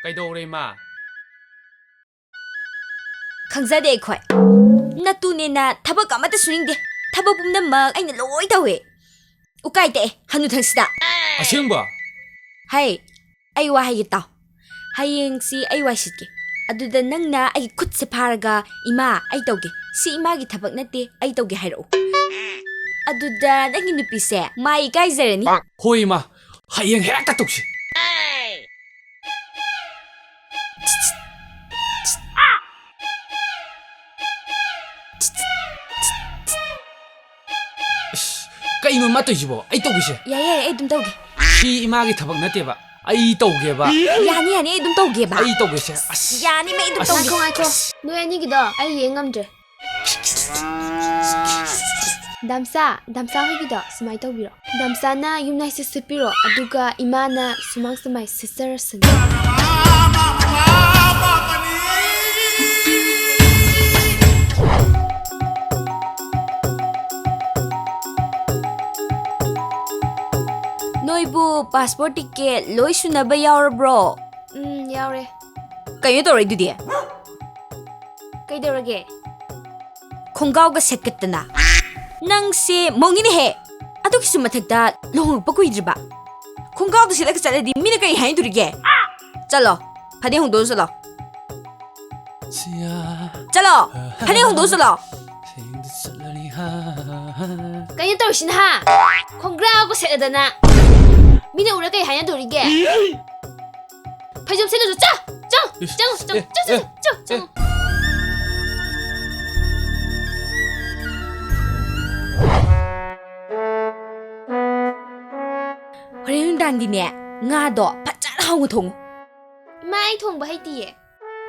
Kaido ma. Khangzade khoi. Natunena thabak amata suning de. Thabak pumna mag aina loi tawe. Ukai te hanu thangsida. Asingba. Hai. Ai wa hai ta. Hayeng si ai wa sitke. Aduda nangna ai khut se pharaga ima ai tawge. Si ima gi thabak nate ai tawge hairo. Aduda nangi nupi se mai kai zarani. Hoi ma. Hayeng hekta tukse. Kaino matoisibo ai tawgise. Ya ai dum tawge. Si ima gi thabak nate ba. Ai tawge ba. Yani ai dum tawge ba. Ai tawgese. Yani me dum tawge. Ngako. Noi ani gido ai yengamdre. Damsa hoy gido sumai tawbiro. Damsa na yumnai se sepiro aduga imana sumang sumai sister sen. Noibu passport ticket loi sunaba yaur bro. Yaure. Kayo to dudi. Kay dorage. Khonggaw ga setkatna. Nang se mongini he. Adu kisu mathakda long pa kuidriba. Khonggaw du silak chaladi mina kai hain durige. Chalo. Phade hong do salo. Chalo. Phade hong do salo. Kaya tawsin ha. Khonggraw ko sedana. Mina ura kay hayan dorige. Phajom selo cha. Cha. Dine nga do pachara hong thong Mai thong ba haitiye.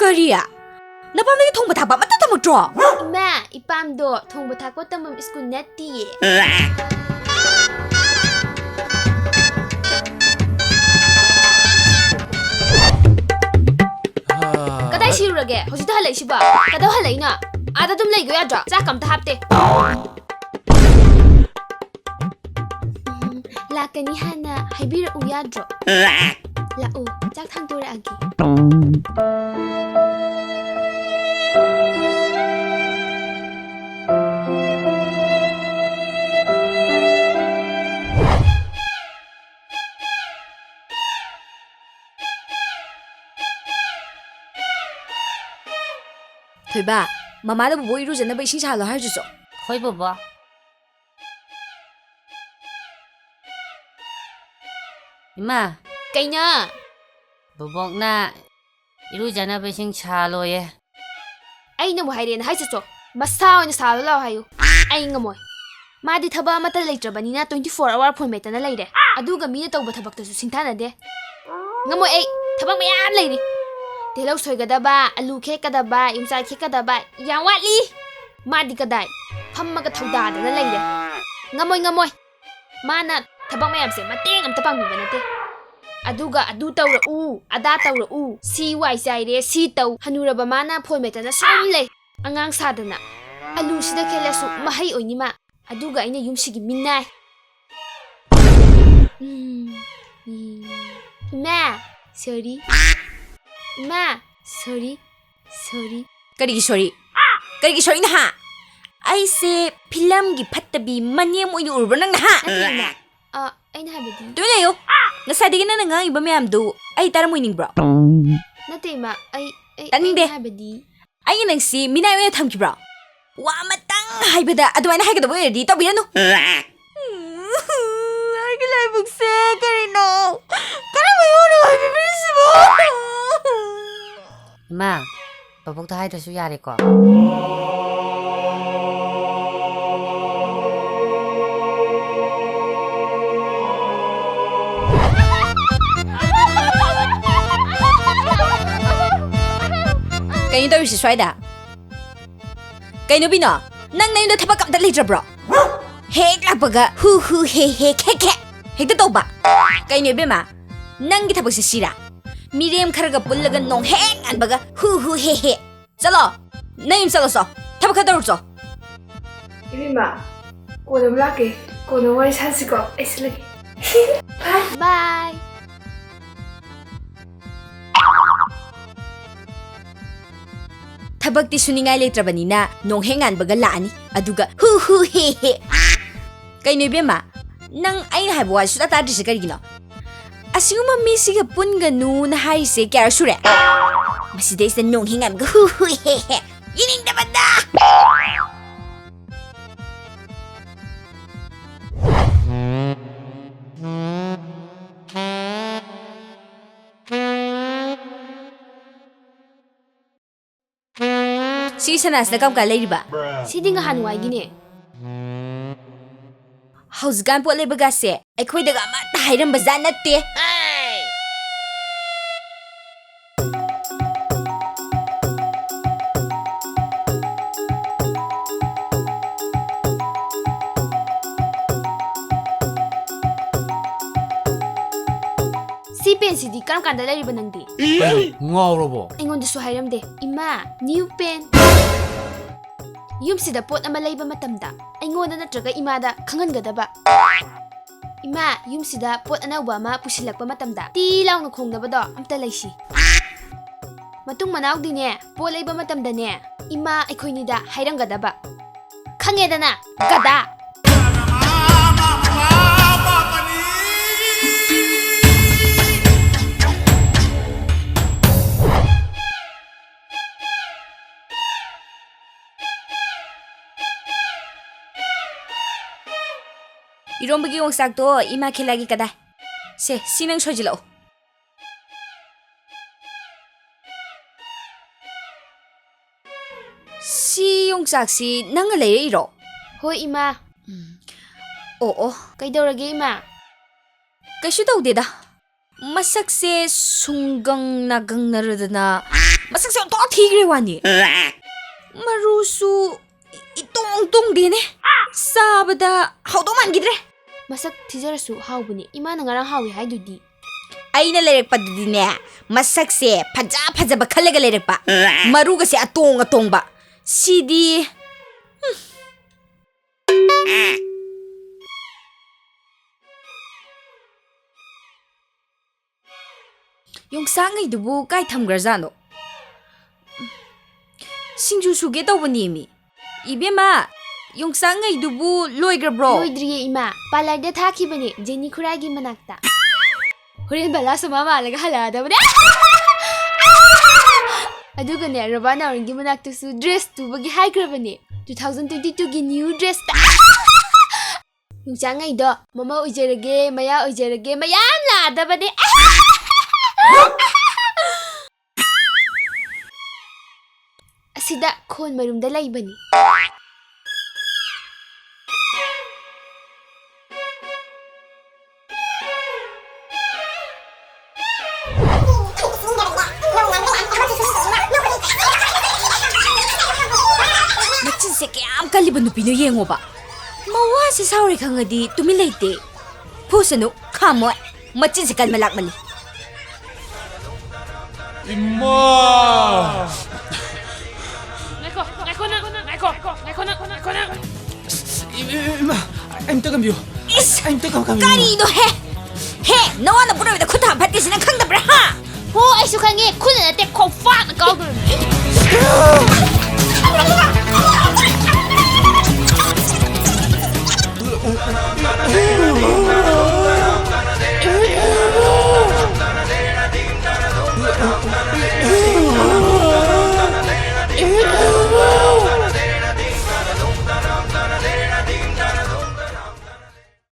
Korea napam ni thong bathak ba mata tamutro Ma ipam do thong ba thak ko tamam school natiye. Kadai shirurage hojita halai shiba kadaw halai na ada dum lay go yadra cha kam ta hapte. Lakani hana haibira uyadro. Lau jak thang tura agi. Toubiba mama da bo iru jana ba ising salo har juso Hoi baba. Ima, Kainya. bubok na irujana besing chalo ye. Ay na mo hayrena hay saso. Masaw na salo law hayo. Ay ngamoy. Madi thaba mata leitrabani na 24-hour phone meta na leire. Aduga mi na tawba thabak tasu singthana de. Ngamoy ay thabak mayam leiri. Telaw soigadaba, alu khekadaba, imsa khekadaba, yang watli. Madi kadai. Phammaga thawda na leire. Ngamoy. Mana thabak mayam se mateng amta pangbiba nate. Aduga adu tawra u, ada tawra u, si wai saire si taw hanuraba mana phone meta na som le. Angang sadana. Alu sida khelasu mahay oinima. Aduga ina yumsigi minnai. Ma, sorry. Karigi sorry na ha ai se film gi phattabi maniam oinu urba nang na ha Ay nahabadi. to na yo nasadigi na nga iba mayam do ai tara mo ining bro Nate ma, ay Taninde. nahabadi. ai nang si minay oya thamki bro wa matang haibada adwana haigada bo ready to birano ai gilai bukse karino karamo yono ai bibisibo Ima, babok ta hai dasu yare ko. Kayo daw si Swida. Kayo bino, nang na yun na tabak kamta later bro. Hek lapaga, hu he keke. Hek da ba? Kayo bima, nang gitabag si Sira. Miriam karaga pulagan nong hek an baga, hu he. Salo, name salo so, tabak ka daw so. Ibima, kono mulaki, kono wari sansiko, islagi. Bye. Bye. ꯊꯕꯛꯇꯤ 수ningai ꯂꯩꯇ꯭ꯔꯕꯅꯤꯅ ꯅꯣꯡꯍꯦꯡꯉꯥꯟꯕꯒ ꯂꯥꯛꯑꯅꯤ ꯑꯗꯨꯒ ꯍꯨ ꯍꯨ ꯍꯦ ꯍꯦ ꯀꯩꯅꯣ ꯏꯕꯦꯝꯃ ꯅꯪ ꯑꯩꯅ ꯍꯥꯏꯕ ꯋꯥ ꯁꯨꯇꯥ ꯇꯥꯗ꯭ꯔꯤꯁꯦ ꯀꯔꯤꯒꯤꯅꯣ ꯑꯁꯤꯒꯨꯝꯕ ꯃꯤꯁꯤꯒ ꯄꯨꯟꯒꯅꯨꯅ ꯍꯥꯏꯔꯤꯁꯦ ꯀꯌꯥ ꯁꯨꯔꯦ ꯃꯁꯤꯗꯩꯁꯤꯗ ꯅꯣꯡꯍꯦꯡꯉꯥꯟꯕꯒ ꯍꯨ ꯍꯨ ꯍꯦ ꯍꯦ ꯌꯦꯡꯅꯤꯡꯗꯕꯗ ꯁꯤ ꯁꯅꯥꯁꯤꯅ ꯀꯝꯀꯥꯟ ꯂꯩꯔꯤꯕ Sidi nga hanwaigine. ꯍꯧꯖꯤꯛꯀꯥꯟ ꯄꯣꯠ ꯂꯩꯕꯒꯥꯁꯦ ꯑꯩꯈꯣꯏꯗꯒ ꯑꯃꯠꯇ ꯍꯥꯏꯔꯝꯕꯖꯥꯠ ꯅꯠꯇꯦ Si pen sidi karam kanda lari ba nangdi? Ngawrabo. Aingon dasu hairamde. Ima, new pen. Yum sida pot ama laiba matamda. Aingon na natraga imada khangangadaba. Ima, yum sida pot anawba ma pusilakpa matamda. Ti law nga khongnabado amta laisi. Matung manaw di ne, pot laiba matamda ne. Ima aikoinida hairamgadaba. Khangedana, gada. 이런부기 용싹도 이마 킬라기 까다 세 씨능 소질러 시 용싹시 낭을 내려 이러 Hoy ima, 오오 kaidorage ima. 그슈 더우데다 마삭세 숭강 나강 나르드나 마삭세 또 티그레 와니 마루수 이 똥똥되네 싸바다 하우도만 기드레 Masak tijarasu haubuni. Ima na ngarang hawi haidudi. ꯑꯩꯅ ꯂꯩꯔꯛꯄꯗꯗꯤꯅꯦ ꯃꯁꯛꯁꯦ ꯐꯖꯕ ꯈꯜꯂꯒ ꯂꯩꯔꯛꯄ ꯃꯔꯨꯒꯁꯦ ꯑꯇꯣꯡꯕ ꯁꯤꯗꯤ ꯌꯣꯡꯆꯥꯛꯉꯩꯗꯨꯕꯨ ꯀꯥꯏ ꯊꯝꯈ꯭ꯔꯖꯥꯠꯅꯣ ꯁꯤꯡꯖꯨ ꯁꯨꯒꯦ ꯇꯧꯕꯅꯦꯃꯤ 이베마 용쌍ꯉꯩꯗꯨꯕꯨ ꯂꯣꯏꯒ꯭ꯔꯕ꯭ꯔꯣ Loidriye ima. Palarda thakibane. Jenny Kuragi manakta. Horen bala sama malaga haladabane. Adugane Rabana oringi manaktusu dress tubagi haigrabane. 2022 gi new dress ta. Yungchangai do mama ujerage maya mayam ladabane. Asida khon marumda laibani. machinse kayam kaliba nupino yengoba mawase sauri khangadi tumi leite phosanu khamoy machinse kalma lakmani Imma! Ima, I'm taking you. is I'm taking you. karido he nawana purabida khutha phatti sina khangdabra ha Ho aisu khange khuna na te khofak na kaw.